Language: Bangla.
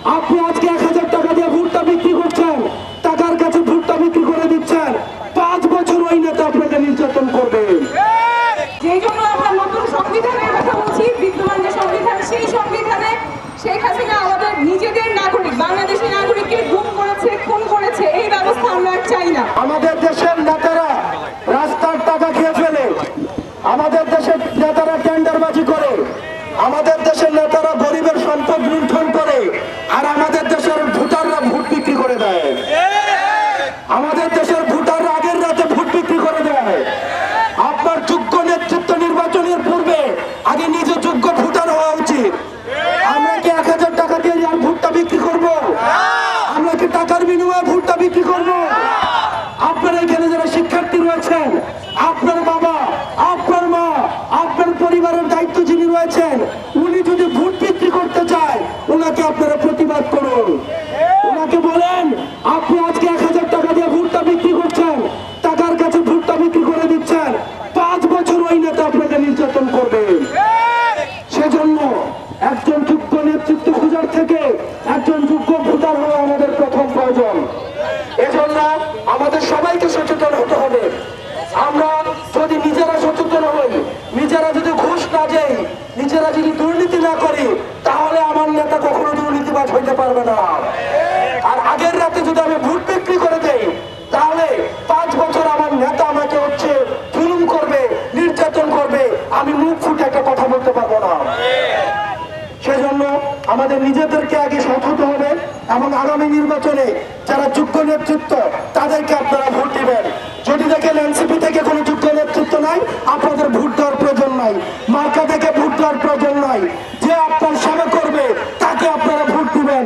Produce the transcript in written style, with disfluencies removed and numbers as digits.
আপনি আজকে 1000 টাকা দিয়ে ভুট্টা বিক্রি করছেন, টাকার কাছে ভুট্টা বিক্রি করে দিচ্ছেন, 5 বছর ওই নেতা আপনাকে নির্যাতন করবে। যেই জন্য আমরা নতুন সংবিধানের কথা বলছি, বিদ্যমান যে সংবিধান সেই সংবিধানে শেখ হাসিনা আমাদের নিজেদের নাগরিক, বাংলাদেশের নাগরিককে গুম করেছে, খুন করেছে, এই ব্যবস্থা আমরা আর চাই না। আমাদের দেশের নেতারা রাস্তার টাকা খেয়ে ফেলে, আমাদের দেশের নেতারা টেন্ডারবাজি করে, আমাদের দেশের নেতারা গরিবের সম্পদ লুণ্ঠন করে, আর আমাদের দেশের ভোটাররা ভোট বিক্রি করে দেয়। আমাদের দেশের ভোটাররা আগের রাতে ভোট বিক্রি করে দেয়। আপনার যোগ্য নেতৃত্ব নির্বাচনের পূর্বে আগে নিজে যোগ্য ভোটার হওয়া উচিত। আমরা কি 1000 টাকা দিয়ে আর ভোটটা বিক্রি করব? আমরা কি টাকার বিনিময়ে ভোটটা বিক্রি করব? আপনারা এখানে যারা শিক্ষার্থী রয়েছেন, আপনার বাবা, আপনার মা, আপনার পরিবারের দায়িত্ব যিনি রয়েছেন, উনি যদি ভোট বিক্রি করতে চায়, ওনাকে আপনারা প্রতিবাদ করুন। ওনাকে বলেন, আপনি আজকে 1000 টাকা দিয়ে ভোটটা বিক্রি করছেন, টাকার কাছে ভোটটা বিক্রি করে দিচ্ছেন, 5 বছর ওই নেতা আপনাকে নির্যাতন করবে। সেজন্য একজন যোগ্য নেতৃত্ব খোঁজার থেকে একজন যোগ্য ভোটার হওয়া আমাদের প্রথম প্রয়োজন। এজন্য আমাদের সবাইকে সচেতন হতে হবে। আমরা যদি নিজেরা সচেতন হই, নিজেরা যদি ঘুষ না যাই, নিজেরা যদি দুর্নীতি না করি, তাহলে আমার নেতা কখনো দুর্নীতিবাজ হইতে পারবে না। আর আগের রাতে যদি আমি ভোট বিক্রি করে দেই, তাহলে 5 বছর আমার নেতা আমাকে জুলুম করবে, নির্যাতন করবে, আমি মুখ ফুটে একটা কথা বলতে পারবো না। সেজন্য আমাদের নিজেদেরকে আগে সৎ হতে হবে এবং আগামী নির্বাচনে যারা যোগ্য নেতৃত্ব, তাদেরকে আপনারা ভোট দিবেন। যদি দেখেন এনসিপি থেকে কোনো যোগ্য নেতৃত্ব নাই, আপনাদের ভোট দেওয়ার প্রয়োজন নাই, মার্কা থেকে ভোট দেওয়ার প্রয়োজন নাই। যে আপনার সেবা করবে তাকে আপনারা ভোট দিবেন।